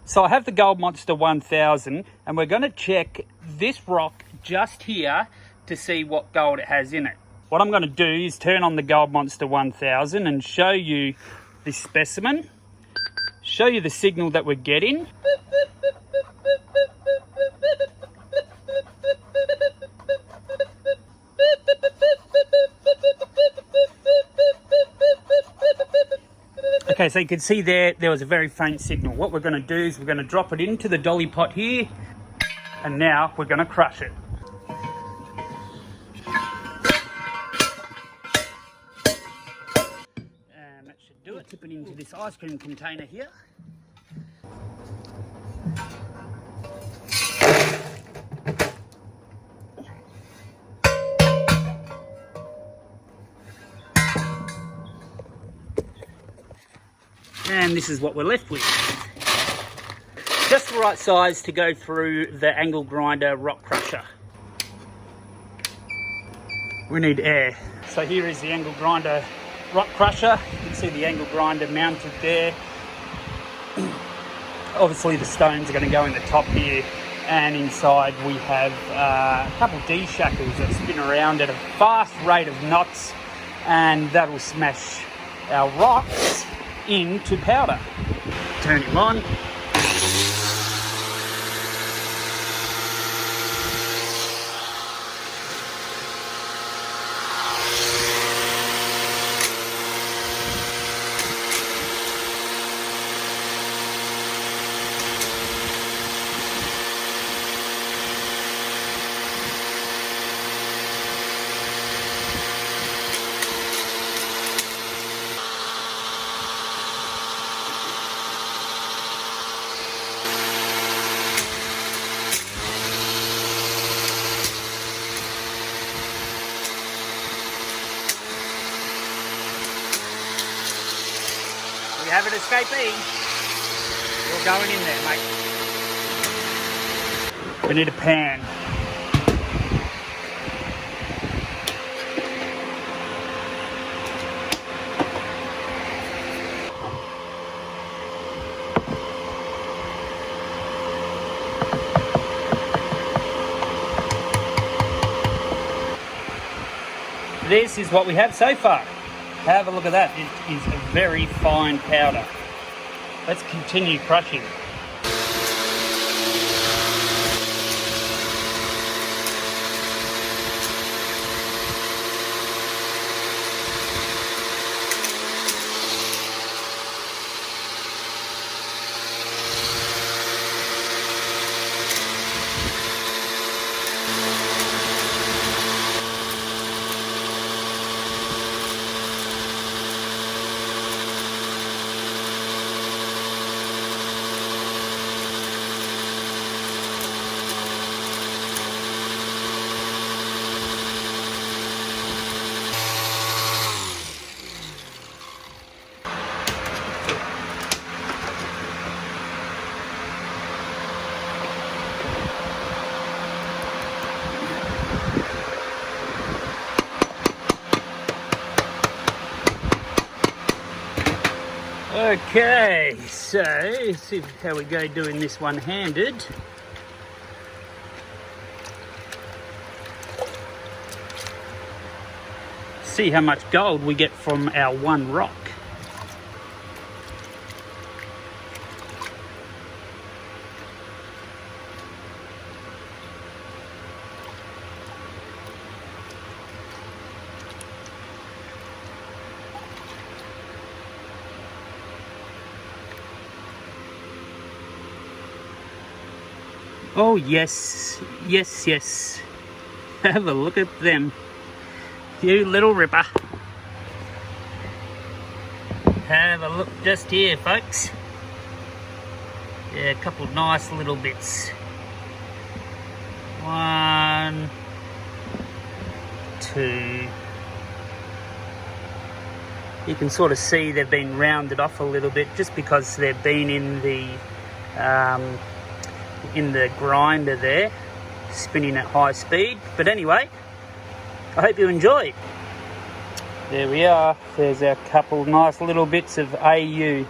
So I have the Gold Monster 1000 and we're going to check this rock just here to see what gold it has in it. What I'm going to do is turn on the Gold Monster 1000 and show you this specimen, show you the signal that we're getting. Okay, so you can see there was a very faint signal. What we're going to do is we're going to drop it into the dolly pot here, and now we're going to crush it. And that should do it. Tip it into this ice cream container here. And this is what we're left with. Just the right size to go through the angle grinder rock crusher. We need air. So here is the angle grinder rock crusher. You can see the angle grinder mounted there. Obviously the stones are going to go in the top here, and inside we have a couple D shackles that spin around at a fast rate of knots, and that will smash our rocks into powder. Turn him on. We have an escapee. You're going in there, mate. We need a pan. This is what we have so far. Have a look at that. It is a very fine powder. Let's continue crushing. Okay, so let's see how we go doing this one-handed. See how much gold we get from our one rock. Oh yes, yes, yes. Have a look at them. You little ripper. Have a look just here, folks. Yeah, a couple of nice little bits. 1, 2. You can sort of see they've been rounded off a little bit just because they've been in the grinder there, spinning at high speed. But anyway, I hope you enjoy. There we are. There's our couple nice little bits of AU.